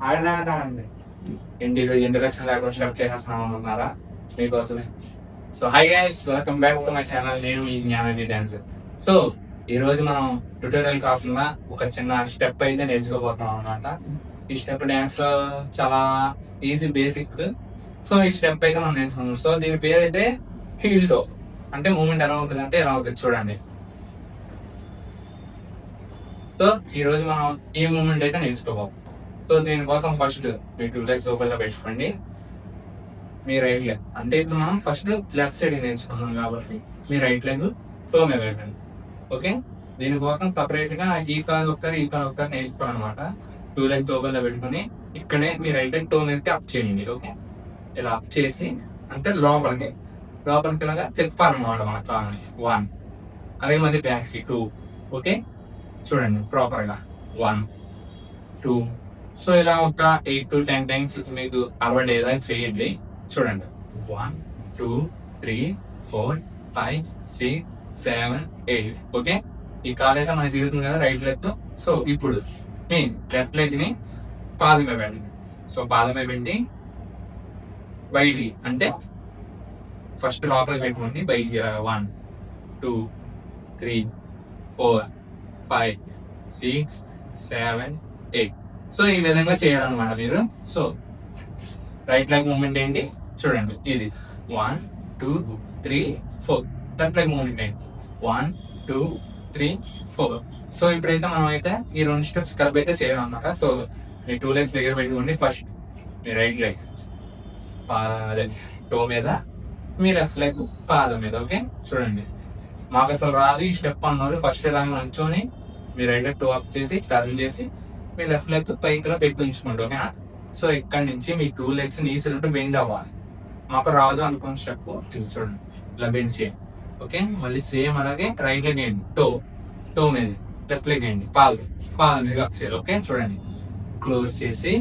ఆడండి ఏంటి ఇంట్రడక్షన్ లేకుండా స్టార్ట్ చేసేస్తున్నాం అనుకున్నారా మీకోసమే. So hi guys, welcome back to my channel. నేను మీ జ్ఞానది డాన్స్. సో ఈ రోజు మనం ట్యూటోరియల్ కాకుండా ఒక చిన్న స్టెప్ అయితే నేర్చుకోబోతున్నాం అనమాట. ఈ స్టెప్ డాన్స్ లో చాలా ఈజీ, బేసిక్. సో ఈ స్టెప్ అయితే మనం నేర్చుకున్నాం. సో దీని పేరు అయితే హీల్ టో. అంటే మూమెంట్ ఎలా ఉంటుంది అంటే ఎలా ఉంటుంది చూడండి. సో ఈ రోజు మనం ఈ మూమెంట్ అయితే నేర్చుకోవాలి. సో దీనికోసం ఫస్ట్ మీ 2 legs ఓపెన్ లో పెట్టుకోండి. మీ రైట్ లెగ్ అంటే ఇప్పుడు మనం ఫస్ట్ లెఫ్ట్ సైడ్ నేర్చుకున్నాం కాబట్టి మీ రైట్ లెగ్ టో మీద పెట్టండి. ఓకే, దీనికోసం సపరేట్ గా ఈ కాలు ఒకసారి నేర్చుకోవాలన్నమాట. 2 legs ఓపెన్ లో పెట్టుకుని ఇక్కడే మీ రైట్ లెగ్ టో మీదకి అప్ చేయండి. ఓకే, ఇలా అప్ చేసి అంటే లోపలికి ఇలాగా తిప్పాలన్నమాట మన కాలు. 1, అదే మధ్య బ్యాక్ కి 2. ఓకే, చూడండి ప్రాపర్ గా 1, 2. సో ఇలా ఒక 8 to 10 times మీకు అలవాటు ఏదైనా చేయండి. చూడండి 1, 2, 3, 4, 5, 6, 7, 8. ఓకే, ఈ కాలు అయితే మనకి తిరుగుతుంది కదా రైట్ లెగ్. సో ఇప్పుడు మీ లెఫ్ట్ లెగ్ ని పాదం మీద పెట్టండి. సో పాదం మీద పెట్టి బయటికి అంటే ఫస్ట్ లోపలికి పెట్టుకోండి. బయటికి 1, 2, 3, 4, 5, 6, 7, 8. సో ఈ విధంగా చేయాలన్నమాట మీరు. సో రైట్ లెగ్ మూమెంట్ ఏంటి చూడండి, ఇది 1, 2, 3, 4. లెఫ్ట్ లెగ్ మూమెంట్ ఏంటి 1, 2, 3, 4. సో ఇప్పుడైతే మనం అయితే ఈ 2 స్టెప్స్ కలిపి అయితే చేయాలన్నమాట. సో మీ 2 legs దగ్గర పెట్టుకోండి. ఫస్ట్ మీ రైట్ లెగ్ టో మీద, మీ లెఫ్ట్ లెగ్ పాదం మీద. ఓకే, చూడండి మాకు అసలు రాదు ఈ స్టెప్ అన్నారు. ఫస్ట్ ఇలా నుంచొని మీ రైట్ లెగ్ టో అప్ చేసి టర్న్ చేసి మీ లెఫ్ట్ లెగ్ పైకి పెట్టి ఉంచుకోండి. ఓకేనా, సో ఇక్కడ నుంచి మీ 2 legs నీస్ బెండ్ అవ్వాలి. మాకు రాదు అనుకున్న స్టెప్ చూడండి ఇలా బెండ్ చేయండి. ఓకే, మళ్ళీ సేమ్ అలాగే రైట్ లెగ్ వేయండి టో మీద, లెఫ్ట్ లెగ్ వేయండి పాదం మీద అప్ చేయాలి. ఓకే, చూడండి క్లోజ్ చేసి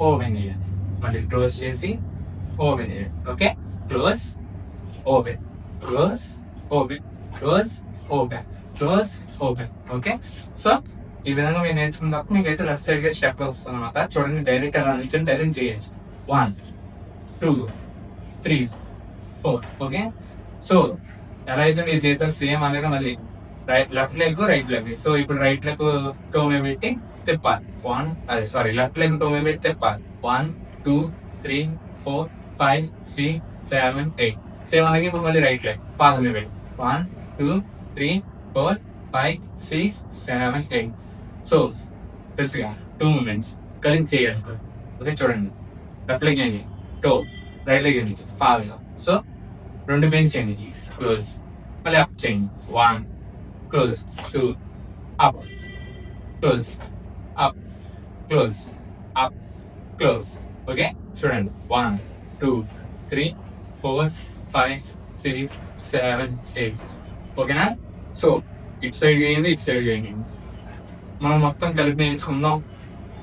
ఓపెన్ చేయండి, మళ్ళీ క్లోజ్ చేసి ఓపెన్ చేయండి. Okay, close open, close open, close open, close open. Okay, so ఈ విధంగా మీరు నేర్చుకున్నప్పుడు మీకు అయితే లెఫ్ట్ సైడ్ గా స్టెప్ వస్తుంది అనమాట. చూడండి డైరెక్ట్ అలా నుంచి డైరెక్ట్ చేయొచ్చు. 1, 2, 3, 4. ఓకే, సో ఎలా అయితే మీరు చేశారు సేమ్ అలాగే మళ్ళీ లెఫ్ట్ లెగ్. సో ఇప్పుడు రైట్ లెగ్ టో మీద పెట్టి తిప్పాలి. లెఫ్ట్ లెగ్ టో మీద పెట్టి తిప్పాలి. 1, 2, 3, 4, 5, 6, 7, 8. సేమ్ అలాగే ఇప్పుడు మళ్ళీ రైట్ లెగ్ పాదం మీద పెట్టి 1, 2, 3, 4, 5, 6, 7, 8. సో తెలుసుగా 2 మూమెంట్స్ కలిసి చేయాలి. ఓకే, చూడండి లెఫ్ట్ లెగ్ ఏంటి టో, రైట్ లెగ్ ఏంటి పాదం. సో 2 బెండ్ చేయండి, క్లోజ్, మళ్ళీ అప్ చేయండి. 1, close, 2, up, close, up, close, up, close. Okay, చూడండి 1, 2, 3, 4, 5, 6, 7, 8. ఓకేనా, సో ఇటు సైడ్ చేయండి. మనం మొత్తం కలిపి నేర్చుకుందాం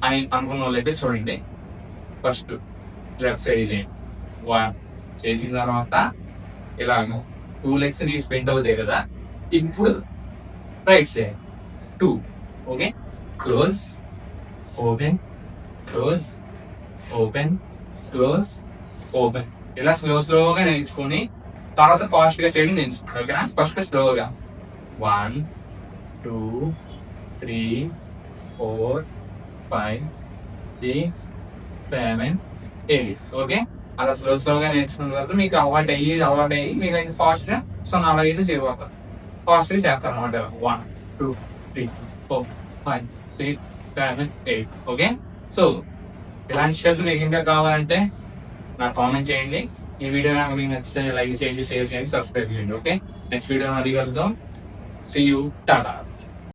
అని అనుకున్న వాళ్ళైతే చూడండి ఫస్ట్ లెఫ్ట్ సైడ్ చేయండి. 1 చేసిన తర్వాత ఇలా 2 legs నీస్ బెండ్ అవుతాయి కదా. ఇప్పుడు right side 2. Okay, close open, close open, close open. ఇలా స్లోగా నేర్చుకొని తర్వాత ఫాస్ట్ గా చేయడం నేర్చుకోండి. ఓకేనా, ఫస్ట్ స్లోగా 1, 2, 3, 4, 5, 6, 7, 8. ఓకే, అలా స్లోగా నేర్చుకున్న తర్వాత మీకు అలవాటు అయ్యి మీకు అయితే ఫాస్ట్ గా సో అలాగైతే చేయబోతారు. ఫాస్ట్ గా చేస్తారు అనమాట. 1, 2, 3, 4, 5, 6, 7, 8. ఓకే, సో ఇలాంటి స్టెప్స్ మీకు ఇంకా కావాలంటే నాకు కామెంట్ చేయండి. ఈ వీడియో మీకు నచ్చితే లైక్ చేయండి, షేర్ చేయండి, సబ్స్క్రైబ్ చేయండి. ఓకే, నెక్స్ట్ వీడియో మళ్ళీ కలుద్దాం. See you. Tada.